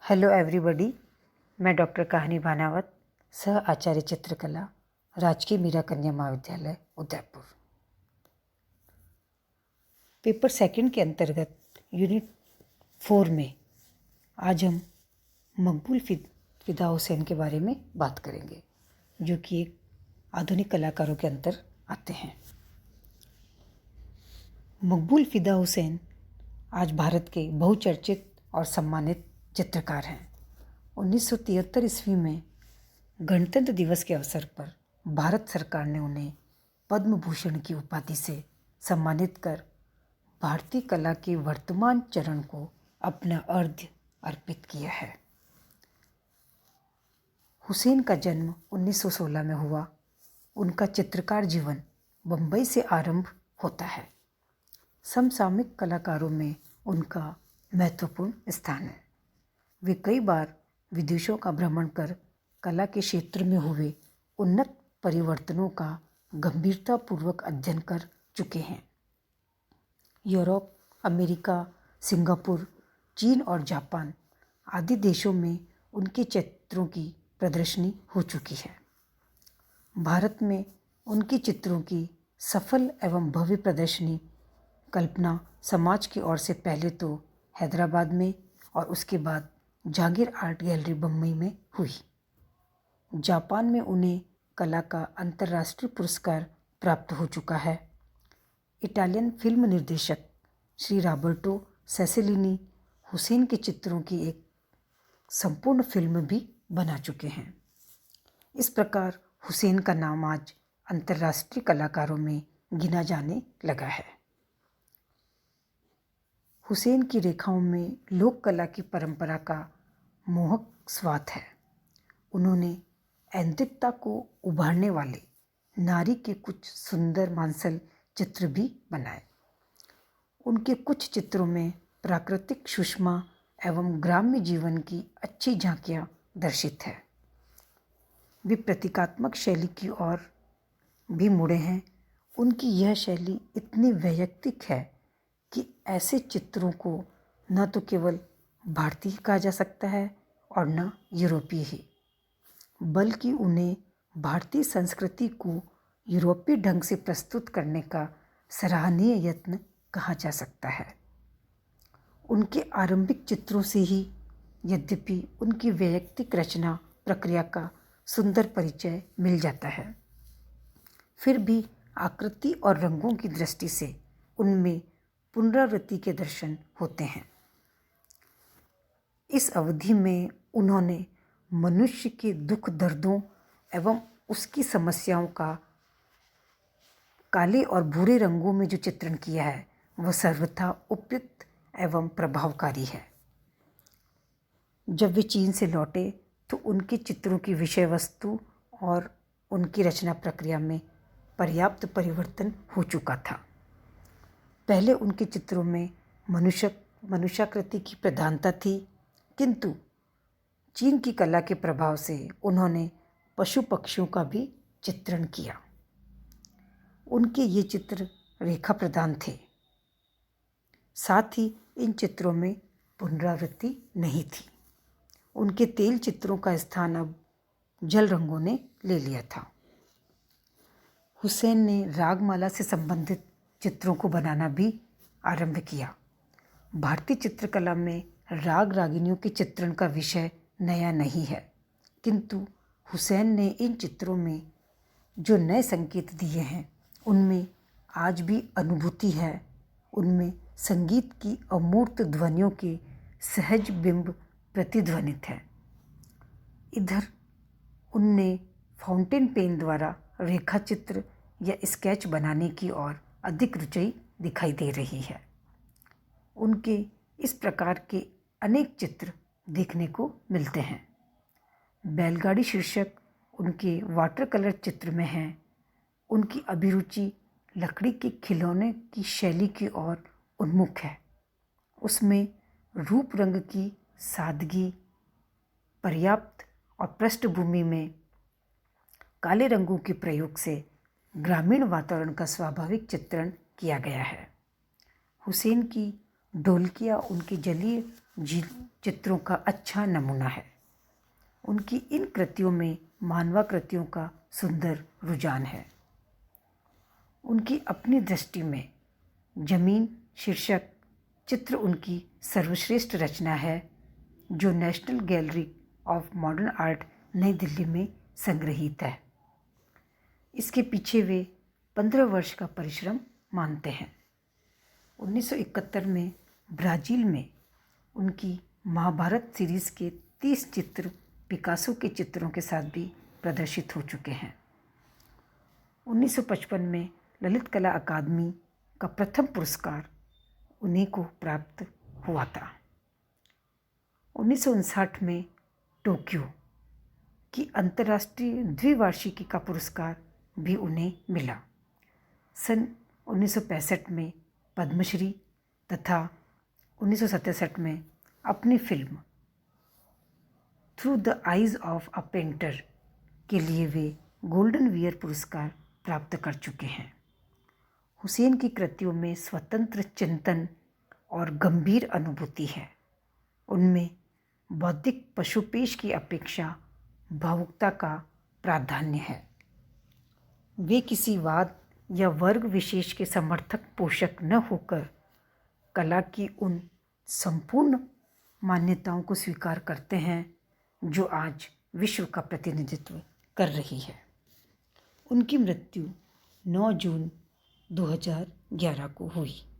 Hello everybody. मैं doctor कहानी भानावत, सह आचार्य चित्रकला, राजकीय मीरा कन्या महाविद्यालय उदयपुर। पेपर सेकंड के अंतर्गत यूनिट 4 में आज हम मकबूल फिदा हुसैन के बारे में बात करेंगे, जो कि एक आधुनिक कलाकारों के अंतर आते हैं। मकबूल फिदा हुसैन आज भारत के बहुचर्चित और सम्मानित चित्रकार हैं। 1973 ईस्वी में गणतंत्र दिवस के अवसर पर भारत सरकार ने उन्हें पद्म भूषण की उपाधि से सम्मानित कर भारतीय कला के वर्तमान चरण को अपना अर्घ्य अर्पित किया है। हुसैन का जन्म 1916 में हुआ। उनका चित्रकार जीवन बम्बई से आरंभ होता है। समसामयिक कलाकारों में उनका महत्वपूर्ण स्थान है। वे कई बार विदेशों का भ्रमण कर कला के क्षेत्र में हुए उन्नत परिवर्तनों का गंभीरतापूर्वक अध्ययन कर चुके हैं। यूरोप, अमेरिका, सिंगापुर, चीन और जापान आदि देशों में उनके चित्रों की प्रदर्शनी हो चुकी है। भारत में उनके चित्रों की सफल एवं भव्य प्रदर्शनी कल्पना समाज की ओर से पहले तो हैदराबाद में और उसके बाद जहांगीर आर्ट गैलरी बम्बई में हुई। जापान में उन्हें कला का अंतर्राष्ट्रीय पुरस्कार प्राप्त हो चुका है। इटालियन फिल्म निर्देशक श्री रॉबर्टो सेसेलिनी हुसैन के चित्रों की एक संपूर्ण फिल्म भी बना चुके हैं। इस प्रकार हुसैन का नाम आज अंतर्राष्ट्रीय कलाकारों में गिना जाने लगा है। हुसैन की रेखाओं में लोक कला की परंपरा का मोहक स्वाद है। उन्होंने ऐन्द्रिकता को उभारने वाले नारी के कुछ सुंदर मांसल चित्र भी बनाए। उनके कुछ चित्रों में प्राकृतिक सुषमा एवं ग्राम्य जीवन की अच्छी झांकियां दर्शित है। वे प्रतीकात्मक शैली की ओर भी मुड़े हैं। उनकी यह शैली इतनी वैयक्तिक है कि ऐसे चित्रों को न तो केवल भारतीय कहा जा सकता है और न यूरोपीय ही, बल्कि उन्हें भारतीय संस्कृति को यूरोपीय ढंग से प्रस्तुत करने का सराहनीय यत्न कहा जा सकता है। उनके आरंभिक चित्रों से ही यद्यपि उनकी वैयक्तिक रचना प्रक्रिया का सुंदर परिचय मिल जाता है, फिर भी आकृति और रंगों की दृष्टि से उनमें पुनरावृत्ति के दर्शन होते हैं। इस अवधि में उन्होंने मनुष्य के दुख दर्दों एवं उसकी समस्याओं का काले और भूरे रंगों में जो चित्रण किया है वह सर्वथा उपयुक्त एवं प्रभावकारी है। जब वे चीन से लौटे तो उनके चित्रों की विषय वस्तु और उनकी रचना प्रक्रिया में पर्याप्त परिवर्तन हो चुका था। पहले उनके चित्रों में मनुष्याकृति की प्रधानता थी, किंतु चीन की कला के प्रभाव से उन्होंने पशु पक्षियों का भी चित्रण किया। उनके ये चित्र रेखा प्रधान थे। साथ ही इन चित्रों में पुनरावृत्ति नहीं थी। उनके तेल चित्रों का स्थान अब जल रंगों ने ले लिया था। हुसैन ने रागमाला से संबंधित चित्रों को बनाना भी आरंभ किया। भारतीय चित्रकला में राग रागिनियों के चित्रण का विषय नया नहीं है, किंतु हुसैन ने इन चित्रों में जो नए संकेत दिए हैं उनमें आज भी अनुभूति है। उनमें संगीत की अमूर्त ध्वनियों के सहज बिंब प्रतिध्वनित है। इधर उनने फाउंटेन पेन द्वारा रेखा चित्र या स्केच बनाने की ओर अधिक रुचि दिखाई दे रही है। उनके इस प्रकार के अनेक चित्र देखने को मिलते हैं। बैलगाड़ी शीर्षक उनके वाटर कलर चित्र में है। उनकी अभिरुचि लकड़ी के खिलौने की शैली की ओर उन्मुख है। उसमें रूप रंग की सादगी पर्याप्त और पृष्ठभूमि में काले रंगों के प्रयोग से ग्रामीण वातावरण का स्वाभाविक चित्रण किया गया है। हुसैन की ढोलकियाँ उनके जलीय चित्रों का अच्छा नमूना है। उनकी इन कृतियों में मानवाकृतियों का सुंदर रुझान है। उनकी अपनी दृष्टि में जमीन शीर्षक चित्र उनकी सर्वश्रेष्ठ रचना है, जो national gallery of modern art नई दिल्ली में संग्रहीत है। इसके पीछे वे 15 वर्ष का परिश्रम मानते हैं। 1971 में ब्राज़ील में उनकी महाभारत सीरीज़ के 30 चित्र पिकासो के चित्रों के साथ भी प्रदर्शित हो चुके हैं। 1955 में ललित कला अकादमी का प्रथम पुरस्कार उन्हीं को प्राप्त हुआ था। 1959 में टोक्यो की अंतर्राष्ट्रीय द्विवार्षिकी का पुरस्कार भी उन्हें मिला। सन 1965 में पद्मश्री तथा 1967 में अपनी film through the eyes of a painter के लिए वे गोल्डन वियर पुरस्कार प्राप्त कर चुके हैं। हुसैन की कृतियों में स्वतंत्र चिंतन और गंभीर अनुभूति है। उनमें बौद्धिक पशुपेश की अपेक्षा भावुकता का प्राधान्य है। वे किसी वाद या वर्ग विशेष के समर्थक पोषक न होकर कला की उन संपूर्ण मान्यताओं को स्वीकार करते हैं जो आज विश्व का प्रतिनिधित्व कर रही है। उनकी मृत्यु 9 जून 2011 को हुई।